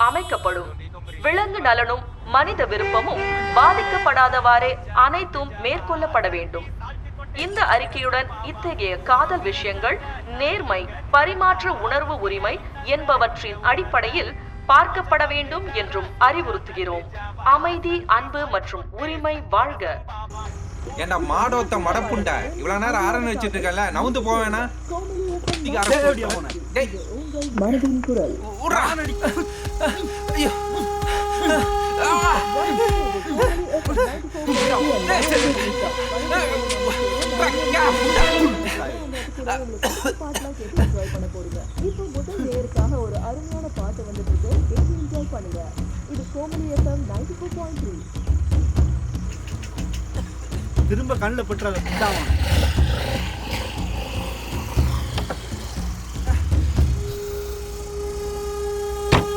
அமைக்கப்படும். விலங்கு நலனும் மனித விருப்பமும் பாதிக்கப்படாதவாறே அனைத்தும் மேற்கொள்ளப்பட வேண்டும். இந்த அறிக்கையுடன் இத்தகைய காதல் விஷயங்கள் நேர்மை, பரிமாற்ற உணர்வு உரிமை என்பவற்றின் அடிப்படையில் பார்க்கப்பட வேண்டும் என்றும் அறிவுறுத்துகிறோம். அமைதி, அன்பு மற்றும் உரிமை வாழ்க. ஏண்டா மாடோத்த மடப்புண்டா, இவ்வளவு நேரம் ஆரன் வச்சிட்டு இருக்கல, நவுந்து போவேனா? மனதின் குரல். இப்போ முதல் நேருக்காக ஒரு அருமையான பாட்டு வந்துட்டு இருக்கு. கேட்டு என்ஜாய் பண்ணுங்க. இது கோமலி எஃப்எம் 94.3. திரும்ப கண்ணில் பற்ற